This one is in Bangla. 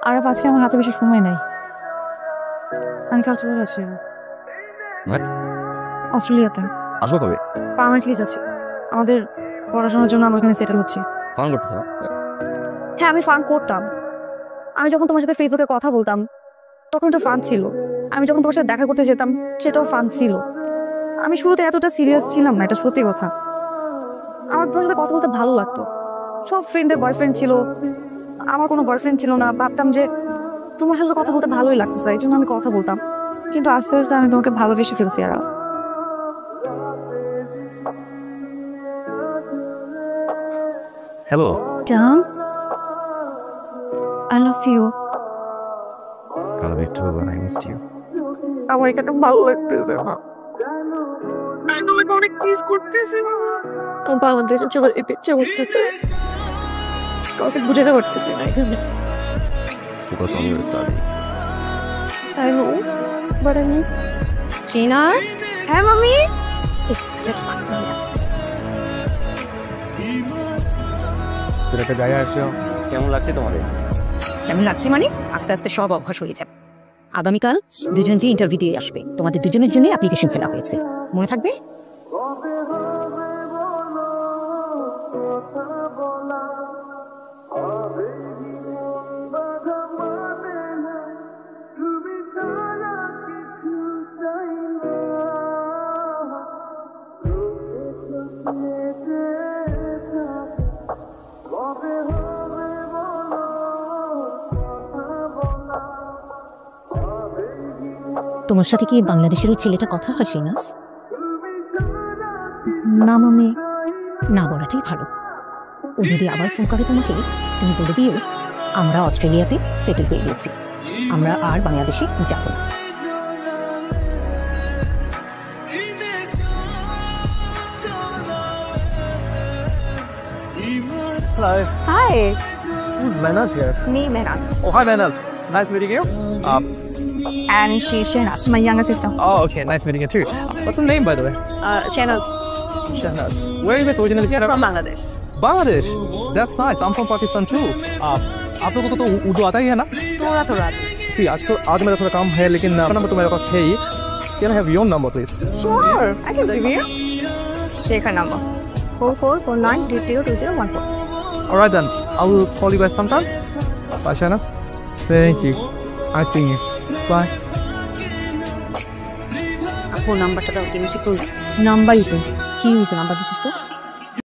আর আজকে আমার হাতে বেশি সময় নাই, আমি কাল চলে যাচ্ছি অস্ট্রেলিয়াতে। আসবো কবে? পার্মানেন্টলি যাচ্ছি, আমাদের পড়াশোনার জন্য আমরা ওখানে সেটেল হচ্ছি। ফান করতেছ না? হ্যাঁ, আমি ফান করতাম। আমি যখন তোমার সাথে ফেসবুকে কথা বলতাম তখন তো ফান ছিল। আমি যখন তোমার সাথে দেখা করতে যেতাম সেটাও ফান ছিল। আমি শুরুতে এতটা সিরিয়াস ছিলাম না, এটা সত্যি কথা। আমার তোমার সাথে কথা বলতে ভালো লাগতো। সব ফ্রেন্ডের বয়ফ্রেন্ড ছিল, আমার কোনো বয়ফ্রেন্ড ছিল না। ভাবতাম যে তোমার সাথে কথা বলতে ভালোই লাগতেছে, এই জন্য আমি কথা বলতাম। কিন্তু আস্তে আস্তে আমি তোমাকে ভালোবেসে ফেলছি। আর হ্যালো জান, I love you. I love you too, but I missed you. আমার এখানে ভালো লাগতেছে না, আমি তোমাকে অনেক মিস করতেছি বাবা। আমার বাংলাদেশে চলে যেতে ইচ্ছে করতেছে, কাউকে বুঝাতে পারতেছি না এখানে। Focus on your study. I know, but I miss Chinas. হ্যাঁ মামি, একটা গায়ে আসো, কেমন লাগছে তোমাদের? কেমন লাগছে মানে আস্তে আস্তে সব অভ্যাস হয়ে যাবে। আগামীকাল দুজন যে ইন্টারভিউ দিয়ে আসবে, তোমাদের দুজনের জন্য অ্যাপ্লিকেশন ফেলা হয়েছে, মনে থাকবে? তোমার সাথে কি বাংলাদেশের ওই ছেলেটা কথা হয় শিনাস? না মামি, না বলাটাই ভালো। ও যদি আবার ফোন করে তোমাকে, তুমি বলে দিও আমরা অস্ট্রেলিয়াতে সেটেল হয়ে গেছি, আমরা আর বাংলাদেশে যাব না। Hello. Hi, Who's Manas here? me Menas, Oh, hi Manas. Nice meeting you. and she's Shenas, my younger sister. Oh, okay. Nice meeting you too. What's your name, by the way? Shenas Shahnaz. Where are you guys originally from? from Bangladesh. Bangladesh. That's nice. I'm from Pakistan too. आप लोगों को तो उर्दू आता ही है ना? थोड़ा थोड़ा। See, आज मेरा थोड़ा काम है, लेकिन नंबर तो मेरे पास है ही. Can I have your number, please? Sure, I can give you. Take her number. 4449202014. All right then. I will call you guys sometime. Bye, Shahnaz. Thank you. Nice seeing you. Bye. Phone নাম্বারটা দাও, তুমি ঠিক নাম্বারই তো কি হয়েছে, নাম্বার দিচ্ছিস তো?